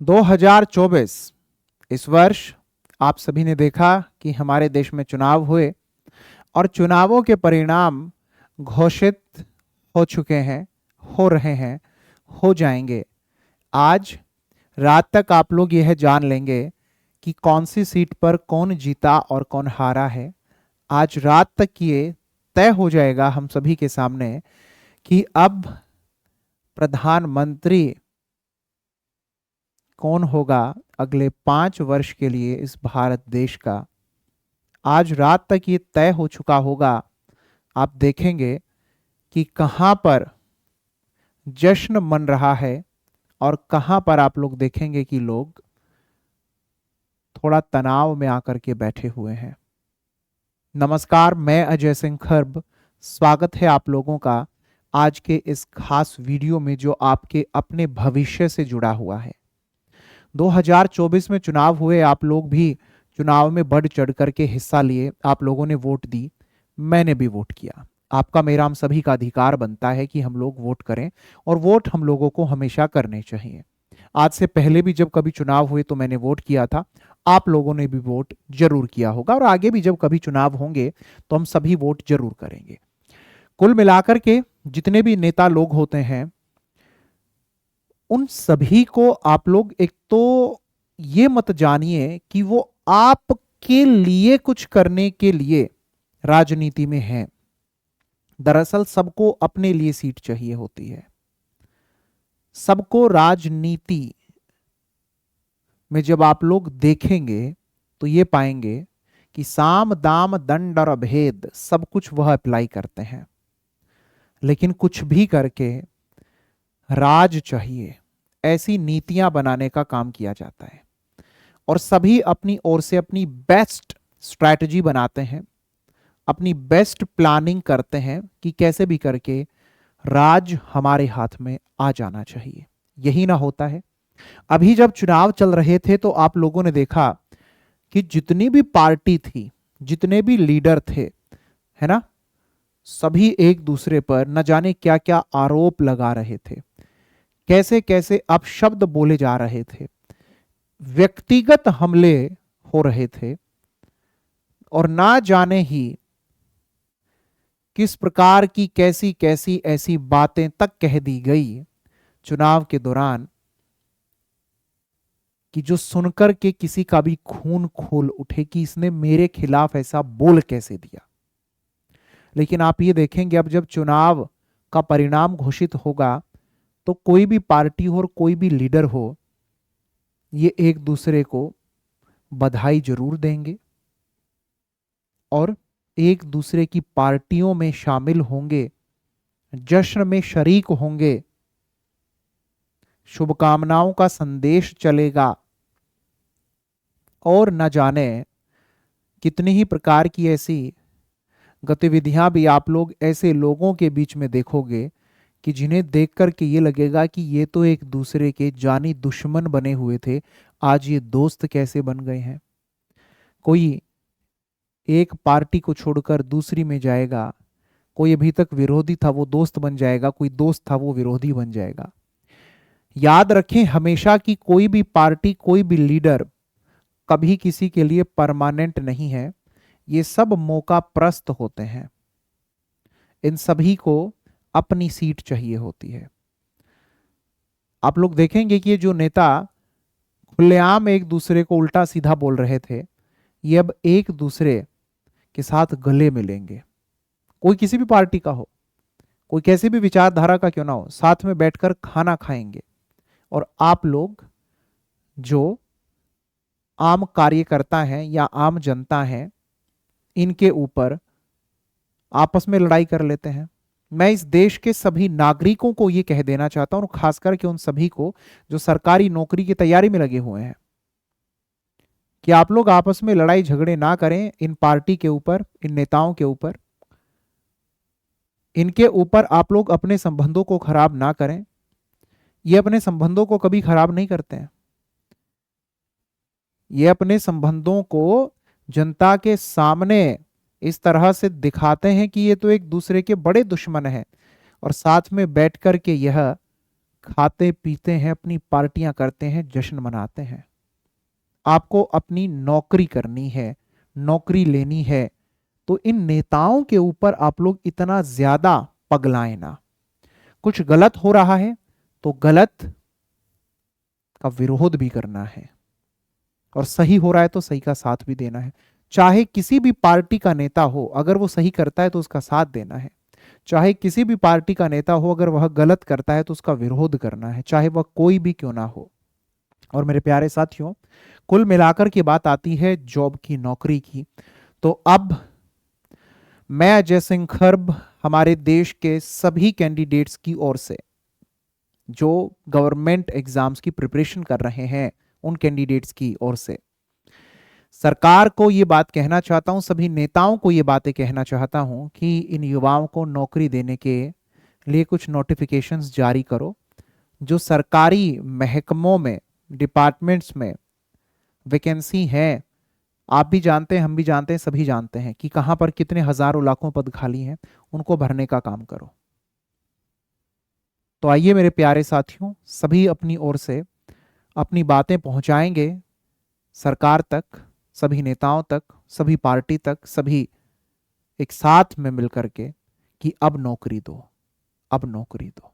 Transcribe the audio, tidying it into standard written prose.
2024 इस वर्ष आप सभी ने देखा कि हमारे देश में चुनाव हुए और चुनावों के परिणाम घोषित हो चुके हैं, हो रहे हैं, हो जाएंगे। आज रात तक आप लोग यह जान लेंगे कि कौन सी सीट पर कौन जीता और कौन हारा है। आज रात तक ये तय हो जाएगा हम सभी के सामने कि अब प्रधानमंत्री कौन होगा अगले 5 वर्ष के लिए इस भारत देश का। आज रात तक ये तय हो चुका होगा। आप देखेंगे कि कहां पर जश्न मन रहा है और कहां पर आप लोग देखेंगे कि लोग थोड़ा तनाव में आकर के बैठे हुए हैं। नमस्कार, मैं अजय सिंह खर्ब। स्वागत है आप लोगों का आज के इस खास वीडियो में जो आपके अपने भविष्य से जुड़ा हुआ है। 2024 में चुनाव हुए, आप लोग भी चुनाव में बढ़ चढ़ करके हिस्सा लिए, आप लोगों ने वोट दी, मैंने भी वोट किया। आपका मेरा हम सभी का अधिकार बनता है कि हम लोग वोट करें और वोट हम लोगों को हमेशा करने चाहिए। आज से पहले भी जब कभी चुनाव हुए तो मैंने वोट किया था, आप लोगों ने भी वोट जरूर किया होगा और आगे भी जब कभी चुनाव होंगे तो हम सभी वोट जरूर करेंगे। कुल मिलाकर के जितने भी नेता लोग होते हैं उन सभी को आप लोग एक तो ये मत जानिए कि वो आपके लिए कुछ करने के लिए राजनीति में हैं। दरअसल सबको अपने लिए सीट चाहिए होती है। सबको राजनीति में जब आप लोग देखेंगे तो ये पाएंगे कि साम दाम दंड और भेद सब कुछ वह अप्लाई करते हैं, लेकिन कुछ भी करके राज चाहिए, ऐसी नीतियां बनाने का काम किया जाता है और सभी अपनी ओर से अपनी बेस्ट स्ट्रैटेजी बनाते हैं, अपनी बेस्ट प्लानिंग करते हैं कि कैसे भी करके राज हमारे हाथ में आ जाना चाहिए। यही ना होता है। अभी जब चुनाव चल रहे थे तो आप लोगों ने देखा कि जितनी भी पार्टी थी, जितने भी लीडर थे, है ना, सभी एक दूसरे पर न जाने क्या क्या आरोप लगा रहे थे, कैसे कैसे अपशब्द बोले जा रहे थे, व्यक्तिगत हमले हो रहे थे और ना जाने ही किस प्रकार की कैसी कैसी ऐसी बातें तक कह दी गई चुनाव के दौरान कि जो सुनकर के किसी का भी खून खोल उठे कि इसने मेरे खिलाफ ऐसा बोल कैसे दिया। लेकिन आप ये देखेंगे अब जब चुनाव का परिणाम घोषित होगा तो कोई भी पार्टी हो और कोई भी लीडर हो, ये एक दूसरे को बधाई जरूर देंगे और एक दूसरे की पार्टियों में शामिल होंगे, जश्न में शरीक होंगे, शुभकामनाओं का संदेश चलेगा और न जाने कितनी ही प्रकार की ऐसी गतिविधियां भी आप लोग ऐसे लोगों के बीच में देखोगे कि जिन्हें देख कर के ये लगेगा कि ये तो एक दूसरे के जानी दुश्मन बने हुए थे, आज ये दोस्त कैसे बन गए हैं। कोई एक पार्टी को छोड़कर दूसरी में जाएगा, कोई अभी तक विरोधी था वो दोस्त बन जाएगा, कोई दोस्त था वो विरोधी बन जाएगा। याद रखें हमेशा कि कोई भी पार्टी, कोई भी लीडर कभी किसी के लिए परमानेंट नहीं है। ये सब मौका प्रस्त होते हैं। इन सभी को अपनी सीट चाहिए होती है। आप लोग देखेंगे कि ये जो नेता खुलेआम एक दूसरे को उल्टा सीधा बोल रहे थे, ये अब एक दूसरे के साथ गले मिलेंगे। कोई किसी भी पार्टी का हो, कोई कैसी भी विचारधारा का क्यों ना हो, साथ में बैठकर खाना खाएंगे और आप लोग जो आम कार्यकर्ता हैं या आम जनता हैं, इनके ऊपर आपस में लड़ाई कर लेते हैं। मैं इस देश के सभी नागरिकों को यह कह देना चाहता हूं, खासकर के उन सभी को जो सरकारी नौकरी की तैयारी में लगे हुए हैं, कि आप लोग आपस में लड़ाई झगड़े ना करें इन पार्टी के ऊपर, इन नेताओं के ऊपर। इनके ऊपर आप लोग अपने संबंधों को खराब ना करें। ये अपने संबंधों को कभी खराब नहीं करते हैं। ये अपने संबंधों को जनता के सामने इस तरह से दिखाते हैं कि ये तो एक दूसरे के बड़े दुश्मन हैं और साथ में बैठ कर के यह खाते पीते हैं, अपनी पार्टियां करते हैं, जश्न मनाते हैं। आपको अपनी नौकरी करनी है, नौकरी लेनी है, तो इन नेताओं के ऊपर आप लोग इतना ज्यादा पगलाए ना। कुछ गलत हो रहा है तो गलत का विरोध भी करना है, और सही हो रहा है तो सही का साथ भी देना है। चाहे किसी भी पार्टी का नेता हो, अगर वो सही करता है तो उसका साथ देना है। चाहे किसी भी पार्टी का नेता हो, अगर वह गलत करता है तो उसका विरोध करना है, चाहे वह कोई भी क्यों ना हो। और मेरे प्यारे साथियों, कुल मिलाकर की बात आती है जॉब की, नौकरी की। तो अब मैं अजय सिंह खर्ब हमारे देश के सभी कैंडिडेट्स की ओर से, जो गवर्नमेंट एग्जाम्स की प्रिपरेशन कर रहे हैं, उन कैंडिडेट्स की ओर से सरकार को ये बात कहना चाहता हूं, सभी नेताओं को ये बातें कहना चाहता हूं कि इन युवाओं को नौकरी देने के लिए कुछ नोटिफिकेशंस जारी करो। जो सरकारी महकमों में, डिपार्टमेंट्स में वैकेंसी है, आप भी जानते हैं, हम भी जानते हैं, सभी जानते हैं कि कहां पर कितने हजारों लाखों पद खाली हैं, उनको भरने का काम करो। तो आइए मेरे प्यारे साथियों, सभी अपनी ओर से अपनी बातें पहुंचाएंगे सरकार तक, सभी नेताओं तक, सभी पार्टी तक, सभी एक साथ में मिलकर के, कि अब नौकरी दो, अब नौकरी दो।